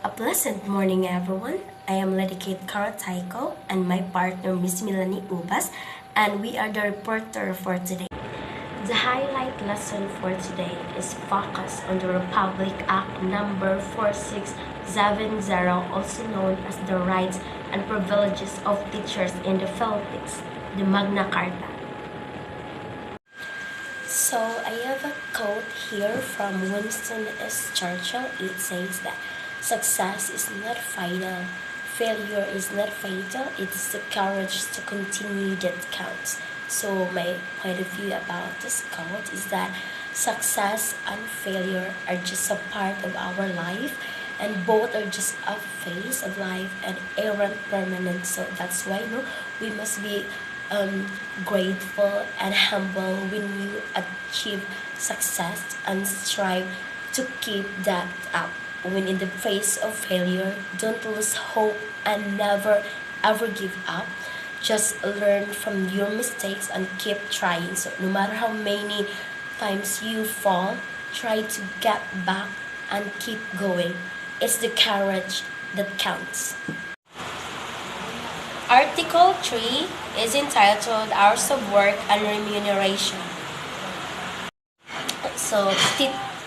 A pleasant morning, everyone. I am Lady Kate Karataiko and my partner, Miss Melanie Ubas, and we are the reporter for today. The highlight lesson for today is focus on the Republic Act number 4670, also known as the Rights and Privileges of Teachers in the Philippines, the Magna Carta. So I have a quote here from Winston S. Churchill. It says that success is not final, failure is not fatal, it is the courage to continue that counts. So my point of view about this quote is that success and failure are just a part of our life, and both are just a phase of life and aren't permanent. So that's why we must be grateful and humble when you achieve success and strive to keep that up. When in the face of failure, don't lose hope and never ever give up. Just learn from your mistakes and keep trying. So no matter how many times you fall, try to get back and keep going. It's the courage that counts. Article 3 is entitled Hours of Work and Remuneration. So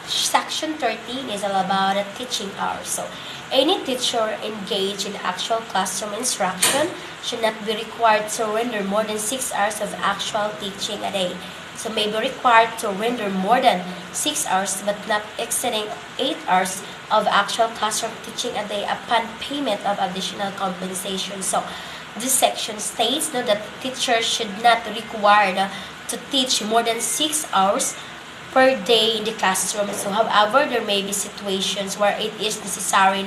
Section 13 is all about teaching hours. So any teacher engaged in actual classroom instruction should not be required to render more than 6 hours of actual teaching a day. So may be required to render more than 6 hours but not exceeding 8 hours of actual classroom teaching a day upon payment of additional compensation. So this section states that teachers should not be required to teach more than 6 hours per day in the classroom. So however, there may be situations where it is necessary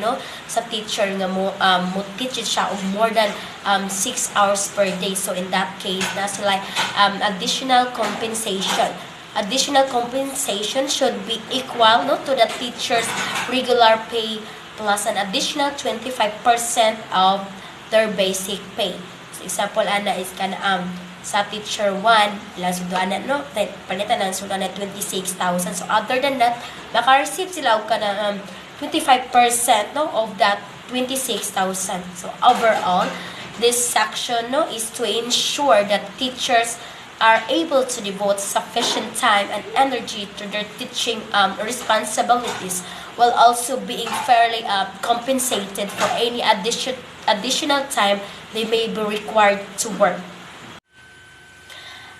sa teacher nga mo teach siya of more than 6 hours per day. So in that case, na sila additional compensation. Additional compensation should be equal to the teacher's regular pay plus an additional 25% of their basic pay. So example ana is sa teacher 1, ilang sudoan na, palitan ng sudoan na 26,000. So other than that, maka-receive sila og 25% of that 26,000. So overall, this section is to ensure that teachers are able to devote sufficient time and energy to their teaching responsibilities while also being fairly compensated for any additional time they may be required to work.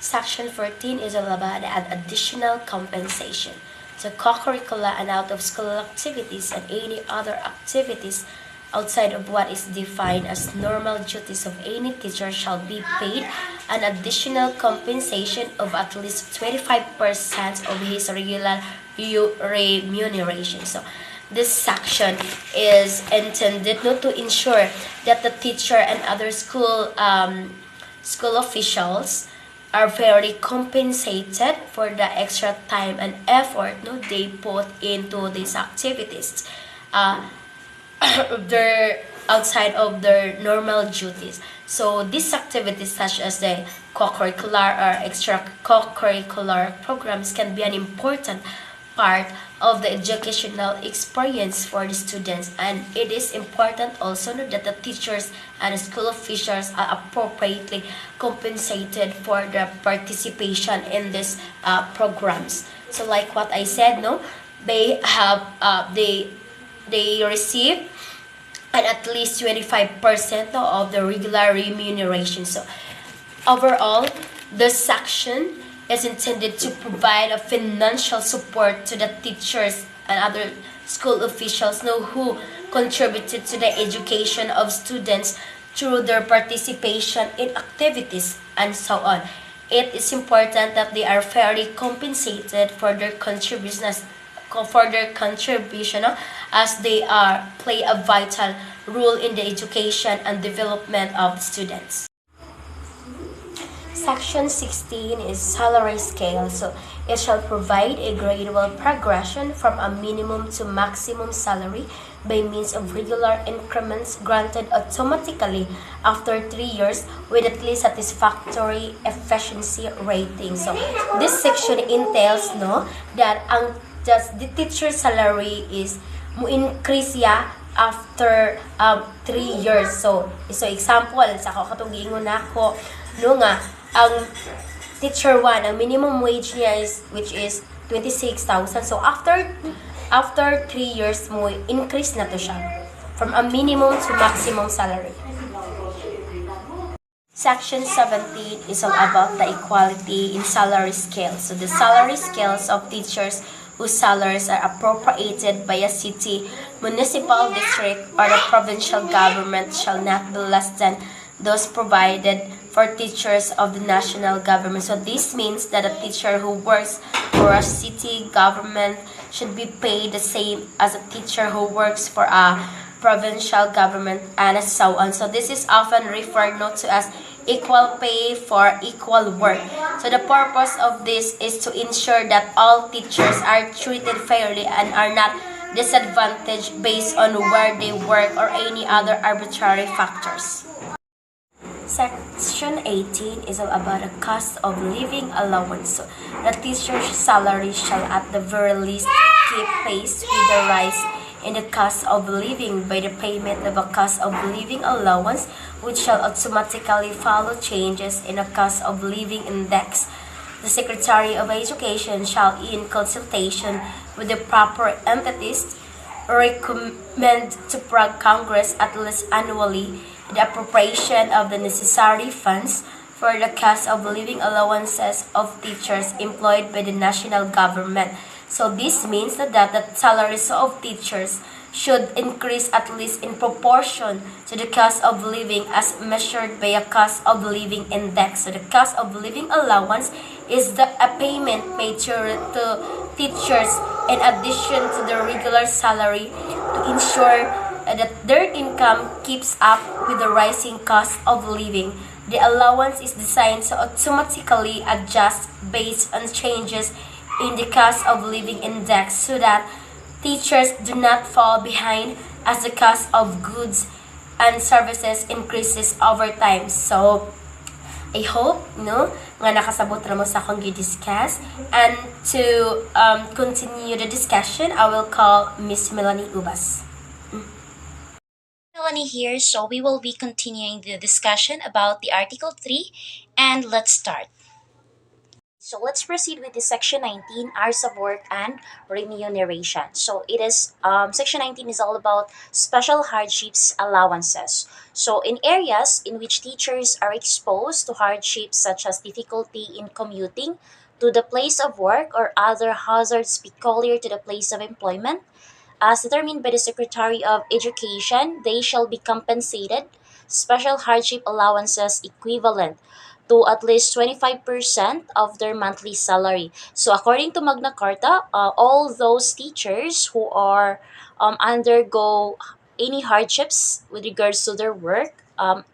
Section 14 is all about additional compensation. So co-curricular and out-of-school activities and any other activities outside of what is defined as normal duties of any teacher shall be paid an additional compensation of at least 25% of his regular remuneration. So this section is intended to ensure that the teacher and other school officials are fairly compensated for the extra time and effort they put into these activities. They're outside of their normal duties. So these activities such as the co-curricular or extra co-curricular programs can be an important part of the educational experience for the students, and it is important also that the teachers and the school officials are appropriately compensated for the participation in these programs. So like what I said, they have they receive and at least 25% of the regular remuneration. So overall, this section is intended to provide a financial support to the teachers and other school officials who contributed to the education of students through their participation in activities and so on. It is important that they are fairly compensated for their contribution as they play a vital role in the education and development of students. Section 16 is salary scale. So it shall provide a gradual progression from a minimum to maximum salary by means of regular increments granted automatically after 3 years with at least satisfactory efficiency rating. So this section entails that the teacher salary is mo-increase after 3 years. So example, sa ako katong giingon nako no nga ang teacher 1, ang minimum wage niya is which is 26,000. So after 3 years mo increase na to siya from a minimum to maximum salary. Section 17 is all about the equality in salary scale. So the salary scales of teachers whose salaries are appropriated by a city, municipal district, or the provincial government shall not be less than those provided for teachers of the national government. So this means that a teacher who works for a city government should be paid the same as a teacher who works for a provincial government and so on. So this is often referred to as equal pay for equal work. So the purpose of this is to ensure that all teachers are treated fairly and are not disadvantaged based on where they work or any other arbitrary factors. Section 18 is all about the cost of living allowance. So the teacher's salary shall at the very least keep pace with the rise in the cost of living by the payment of a cost of living allowance, which shall automatically follow changes in the cost of living index. The Secretary of Education shall, in consultation with the proper entities, recommend to Prague Congress at least annually the appropriation of the necessary funds for the cost of living allowances of teachers employed by the national government. So this means that the salaries of teachers should increase at least in proportion to the cost of living as measured by a cost of living index. So the cost of living allowance is a payment paid to teachers in addition to the regular salary to ensure that their income keeps up with the rising cost of living. The allowance is designed to automatically adjust based on changes in the cost of living index so that teachers do not fall behind as the cost of goods and services increases over time. So, I hope, nga nakasabot na mo sa akong discuss. And to continue the discussion, I will call Miss Melanie Ubas. Melanie here, so we will be continuing the discussion about the Article 3, and let's start. So let's proceed with the Section 19, Hours of Work and Remuneration. So it is, Section 19 is all about special hardships allowances. So in areas in which teachers are exposed to hardships such as difficulty in commuting to the place of work or other hazards peculiar to the place of employment, as determined by the Secretary of Education, they shall be compensated special hardship allowances equivalent to at least 25% of their monthly salary. So according to Magna Carta, all those teachers who are undergo any hardships with regards to their work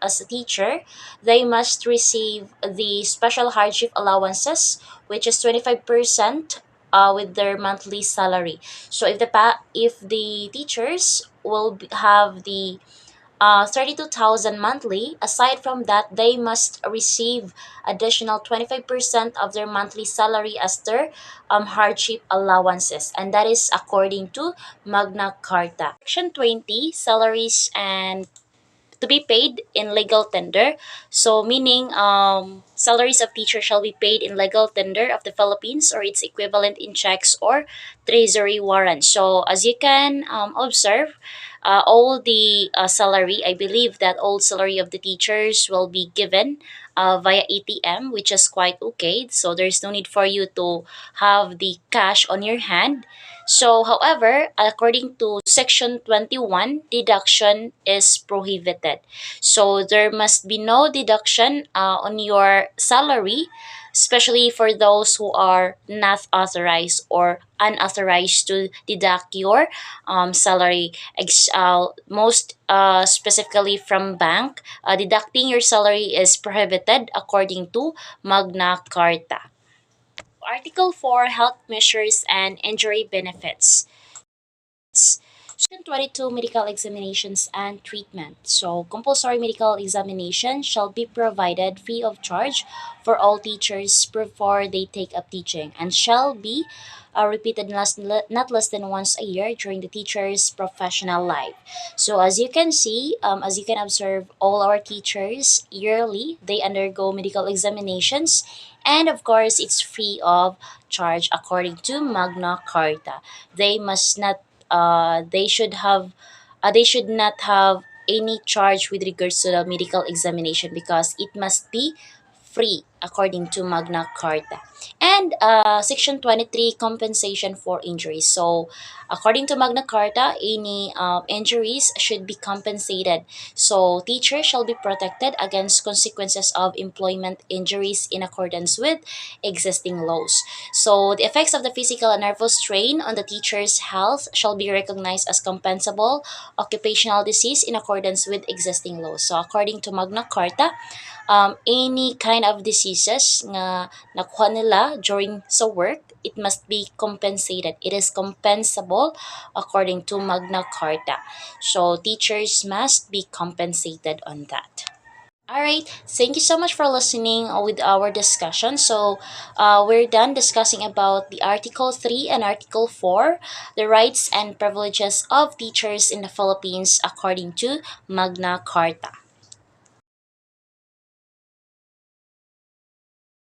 as a teacher, they must receive the special hardship allowances, which is 25% with their monthly salary. So if the teachers have the 32,000 monthly, aside from that, they must receive additional 25% of their monthly salary as their hardship allowances. And that is according to Magna Carta. Section 20, salaries and to be paid in legal tender. So meaning salaries of teachers shall be paid in legal tender of the Philippines or its equivalent in checks or treasury warrants. So as you can observe, all the salary, I believe that all salary of the teachers will be given via ATM, which is quite okay. So there's no need for you to have the cash on your hand. So, however, according to Section 21, deduction is prohibited. So, there must be no deduction on your salary, especially for those who are not authorized or unauthorized to deduct your salary. Most specifically from bank, deducting your salary is prohibited according to Magna Carta. Article 4, Health Measures and Injury Benefits. Section 22, medical examinations and treatment. So, compulsory medical examination shall be provided free of charge for all teachers before they take up teaching and shall be repeated not less than once a year during the teacher's professional life. So, as you can see, as you can observe, all our teachers yearly they undergo medical examinations, and of course, it's free of charge according to Magna Carta. They must not they should not have any charge with regards to the medical examination because it must be free according to Magna Carta. And Section 23, compensation for injuries. So, according to Magna Carta, any injuries should be compensated. So, teachers shall be protected against consequences of employment injuries in accordance with existing laws. So, the effects of the physical and nervous strain on the teacher's health shall be recognized as compensable occupational disease in accordance with existing laws. So, according to Magna Carta, any kind of diseases nga nakuha nila during sa work, it must be compensated. It is compensable according to Magna Carta. So, teachers must be compensated on that. All right. Thank you so much for listening with our discussion. So, we're done discussing about the Article 3 and Article 4, the rights and privileges of teachers in the Philippines according to Magna Carta.